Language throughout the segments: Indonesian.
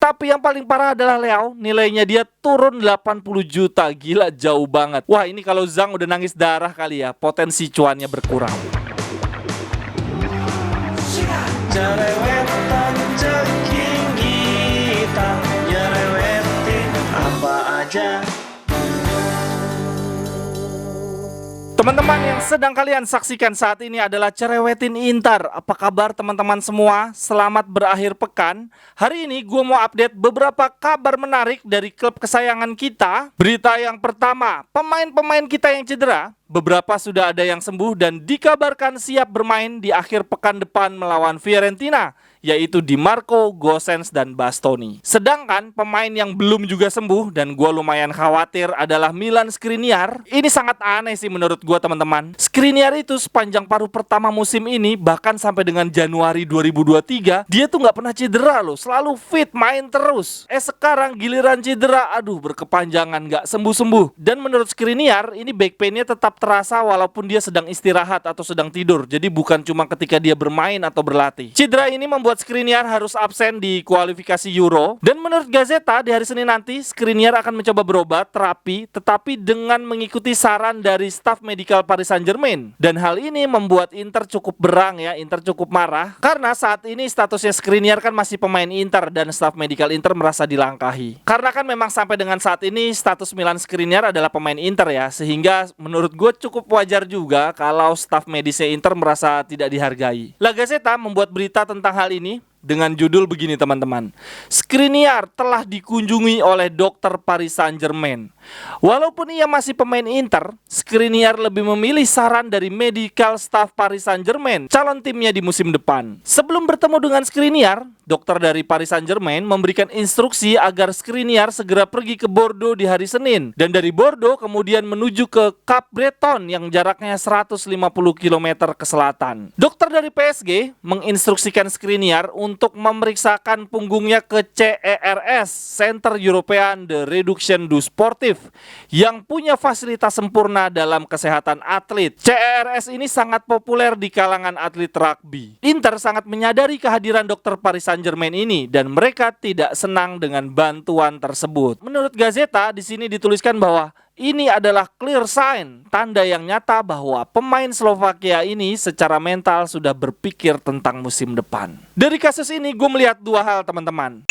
Tapi yang paling parah adalah Leao, nilainya dia turun 80 juta. Gila, jauh banget. Wah, ini kalau Zhang udah nangis darah kali ya, potensi cuannya berkurang. Jerewetan ceking kita, nyerewetin apa aja. Teman-teman yang sedang kalian saksikan saat ini adalah Cerewetin Inter. Apa kabar teman-teman semua? Selamat berakhir pekan. Hari ini gue mau update beberapa kabar menarik dari klub kesayangan kita. Berita yang pertama, pemain-pemain kita yang cedera, beberapa sudah ada yang sembuh dan dikabarkan siap bermain di akhir pekan depan melawan Fiorentina, yaitu Di Marco, Gosens, dan Bastoni. Sedangkan pemain yang belum juga sembuh dan gue lumayan khawatir adalah Milan Skriniar. Ini sangat aneh sih menurut gue teman-teman. Skriniar itu sepanjang paruh pertama musim ini, bahkan sampai dengan Januari 2023, dia tuh nggak pernah cedera loh, selalu fit, main terus. Sekarang giliran cedera, aduh berkepanjangan, nggak sembuh-sembuh. Dan menurut Skriniar, ini back pain-nya tetap terasa walaupun dia sedang istirahat atau sedang tidur. Jadi bukan cuma ketika dia bermain atau berlatih. Cedera ini membuat Skriniar harus absen di kualifikasi Euro. Dan menurut Gazeta, di hari Senin nanti Skriniar akan mencoba berobat, terapi, tetapi dengan mengikuti saran dari staf medikal Paris Saint-Germain. Dan hal ini membuat Inter cukup berang ya, Inter cukup marah karena saat ini statusnya Skriniar kan masih pemain Inter dan staf medikal Inter merasa dilangkahi. Karena kan memang sampai dengan saat ini status Milan Skriniar adalah pemain Inter ya, sehingga menurut gue cukup wajar juga kalau staf medisnya Inter merasa tidak dihargai. La Gazzetta membuat berita tentang hal ini dengan judul begini teman-teman. Skriniar telah dikunjungi oleh dokter Paris Saint-Germain. Walaupun ia masih pemain Inter, Skriniar lebih memilih saran dari medical staff Paris Saint-Germain, calon timnya di musim depan. Sebelum bertemu dengan Skriniar, dokter dari Paris Saint-Germain memberikan instruksi agar Skriniar segera pergi ke Bordeaux di hari Senin. Dan dari Bordeaux kemudian menuju ke Cap Breton yang jaraknya 150 km ke selatan. Dokter dari PSG menginstruksikan Skriniar untuk memeriksakan punggungnya ke CERS, Center European de Reduction du Sportif, yang punya fasilitas sempurna dalam kesehatan atlet. CERS ini sangat populer di kalangan atlet rugby. Inter sangat menyadari kehadiran dokter Paris Saint-Germain ini dan mereka tidak senang dengan bantuan tersebut. Menurut Gazeta, di sini dituliskan bahwa ini adalah clear sign, tanda yang nyata bahwa pemain Slovakia ini secara mental sudah berpikir tentang musim depan. Dari kasus ini gue melihat dua hal teman-teman.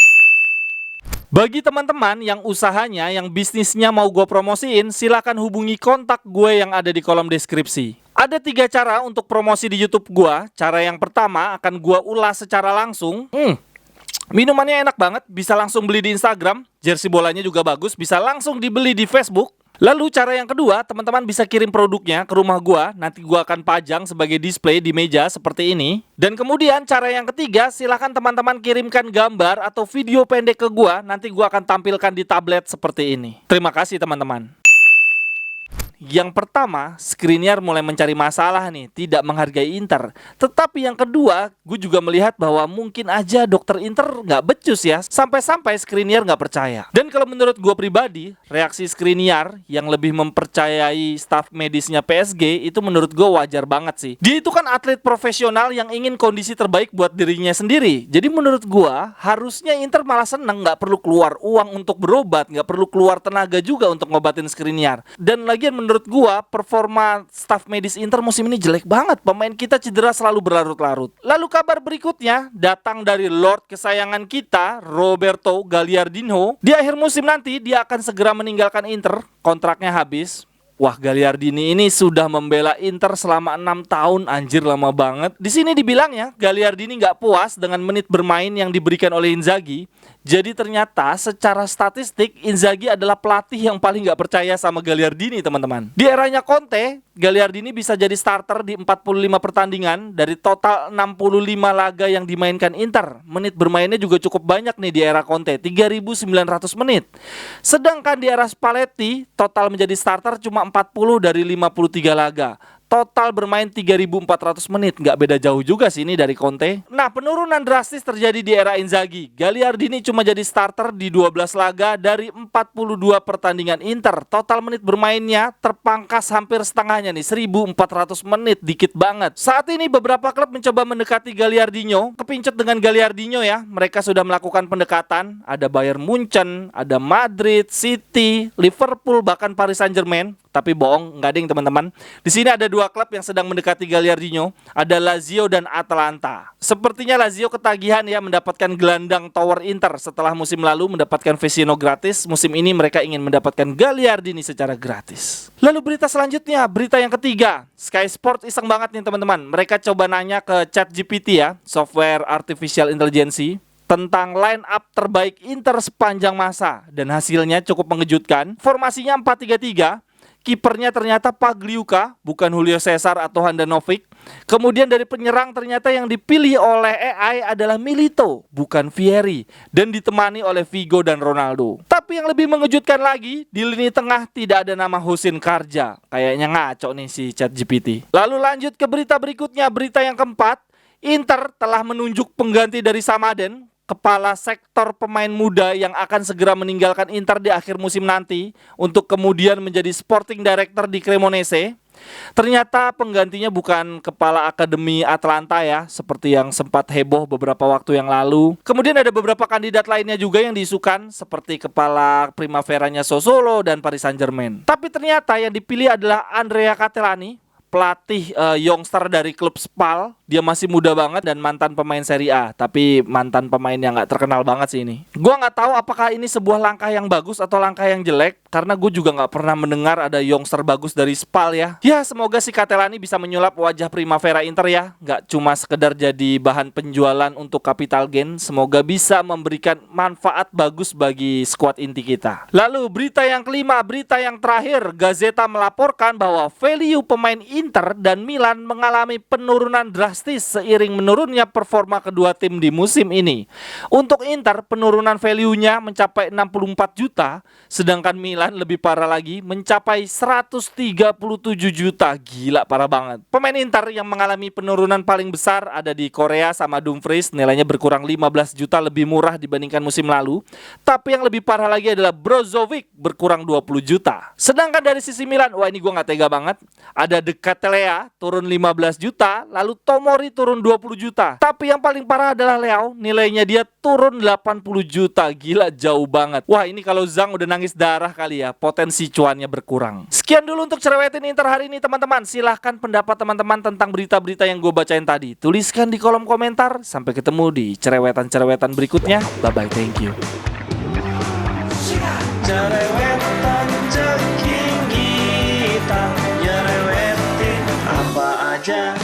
Bagi teman-teman yang usahanya, yang bisnisnya mau gue promosiin, silakan hubungi kontak gue yang ada di kolom deskripsi. Ada 3 cara untuk promosi di YouTube gue. Cara yang pertama akan gue ulas secara langsung. Minumannya enak banget, bisa langsung beli di Instagram. Jersey bolanya juga bagus, bisa langsung dibeli di Facebook. Lalu cara yang kedua, teman-teman bisa kirim produknya ke rumah gua. Nanti gua akan pajang sebagai display di meja seperti ini. Dan kemudian cara yang ketiga, silahkan teman-teman kirimkan gambar atau video pendek ke gua. Nanti gua akan tampilkan di tablet seperti ini. Terima kasih teman-teman. Yang pertama, Skriniar mulai mencari masalah nih, tidak menghargai Inter. Tetapi yang kedua, gue juga melihat bahwa mungkin aja dokter Inter nggak becus ya, sampai-sampai Skriniar nggak percaya. Dan kalau menurut gue pribadi, reaksi Skriniar yang lebih mempercayai staf medisnya PSG itu menurut gue wajar banget sih. Dia itu kan atlet profesional yang ingin kondisi terbaik buat dirinya sendiri. Jadi menurut gue, harusnya Inter malah seneng, nggak perlu keluar uang untuk berobat, nggak perlu keluar tenaga juga untuk ngobatin Skriniar. Dan lagian menurut gua performa staf medis Inter musim ini jelek banget. Pemain kita cedera selalu berlarut-larut. Lalu kabar berikutnya datang dari Lord kesayangan kita, Roberto Gagliardino. Di akhir musim nanti dia akan segera meninggalkan Inter, kontraknya habis. Wah, Gagliardini ini sudah membela Inter selama 6 tahun, anjir lama banget. Di sini dibilang ya, Gagliardini nggak puas dengan menit bermain yang diberikan oleh Inzaghi. Jadi ternyata secara statistik Inzaghi adalah pelatih yang paling nggak percaya sama Gagliardini teman-teman. Di eranya Conte, Gagliardini bisa jadi starter di 45 pertandingan dari total 65 laga yang dimainkan Inter. Menit bermainnya juga cukup banyak nih di era Conte, 3.900 menit. Sedangkan di era Spalletti, total menjadi starter cuma 40 dari 53 laga. total bermain 3.400 menit. Nggak beda jauh juga sih ini dari Conte. Nah, penurunan drastis terjadi di era Inzaghi. Gagliardini cuma jadi starter di 12 laga dari 42 pertandingan Inter. Total menit bermainnya terpangkas hampir setengahnya nih, 1.400 menit, dikit banget. Saat ini beberapa klub mencoba mendekati Gagliardinho. Kepincut dengan Gagliardinho ya. Mereka sudah melakukan pendekatan. Ada Bayern Munchen, ada Madrid, City, Liverpool, bahkan Paris Saint-Germain. Tapi bohong, nggak ding teman-teman. Di sini ada dua klub yang sedang mendekati Gagliardinho, ada Lazio dan Atalanta. Sepertinya Lazio ketagihan ya mendapatkan gelandang tower Inter setelah musim lalu mendapatkan Vecino gratis. Musim ini mereka ingin mendapatkan Gagliardini secara gratis. Lalu berita selanjutnya, berita yang ketiga. Sky Sport iseng banget nih teman-teman. Mereka coba nanya ke ChatGPT ya, software artificial intelligence, tentang line up terbaik Inter sepanjang masa, dan hasilnya cukup mengejutkan. Formasinya 4-3-3. Kipernya ternyata Pagliuca, bukan Julio Cesar atau Handanovic. Kemudian dari penyerang ternyata yang dipilih oleh AI adalah Milito, bukan Vieri. Dan ditemani oleh Figo dan Ronaldo. Tapi yang lebih mengejutkan lagi, di lini tengah tidak ada nama Husin Karja. Kayaknya ngaco nih si ChatGPT. Lalu lanjut ke berita berikutnya, berita yang keempat. Inter telah menunjuk pengganti dari Samaden, kepala sektor pemain muda yang akan segera meninggalkan Inter di akhir musim nanti untuk kemudian menjadi sporting director di Cremonese. Ternyata penggantinya bukan kepala akademi Atalanta ya, seperti yang sempat heboh beberapa waktu yang lalu. Kemudian ada beberapa kandidat lainnya juga yang diisukan, seperti kepala Primaveranya Sassuolo dan Paris Saint-Germain. Tapi ternyata yang dipilih adalah Andrea Catellani, pelatih youngster dari klub Spal. Dia masih muda banget dan mantan pemain Serie A, tapi mantan pemain yang gak terkenal banget sih ini. Gua gak tahu apakah ini sebuah langkah yang bagus atau langkah yang jelek, karena gue juga gak pernah mendengar ada youngster bagus dari Spal ya. Ya semoga si Catellani bisa menyulap wajah Primavera Inter ya, gak cuma sekedar jadi bahan penjualan untuk capital gain. Semoga bisa memberikan manfaat bagus bagi skuad inti kita. Lalu berita yang kelima, berita yang terakhir. Gazeta melaporkan bahwa value pemain Inter dan Milan mengalami penurunan drastis seiring menurunnya performa kedua tim di musim ini. Untuk Inter, penurunan value-nya mencapai 64 juta, sedangkan Milan lebih parah lagi mencapai 137 juta. Gila, parah banget. Pemain Inter yang mengalami penurunan paling besar ada di Korea sama Dumfries, nilainya berkurang 15 juta, lebih murah dibandingkan musim lalu. Tapi yang lebih parah lagi adalah Brozovic, berkurang 20 juta. Sedangkan dari sisi Milan, wah ini gue gak tega banget. Ada De Ketelaere turun 15 juta, lalu Tomori turun 20 juta. Tapi yang paling parah adalah Leao, nilainya dia turun 80 juta. Gila, jauh banget. Wah ini kalau Zhang udah nangis darah kali ya, potensi cuannya berkurang. Sekian dulu untuk cerewetin Inter hari ini teman-teman. Silahkan pendapat teman-teman tentang berita-berita yang gue bacain tadi. Tuliskan di kolom komentar. Sampai ketemu di cerewetan-cerewetan berikutnya. Bye-bye, thank you. Cerewetan ceking kita, nyerewetin apa aja.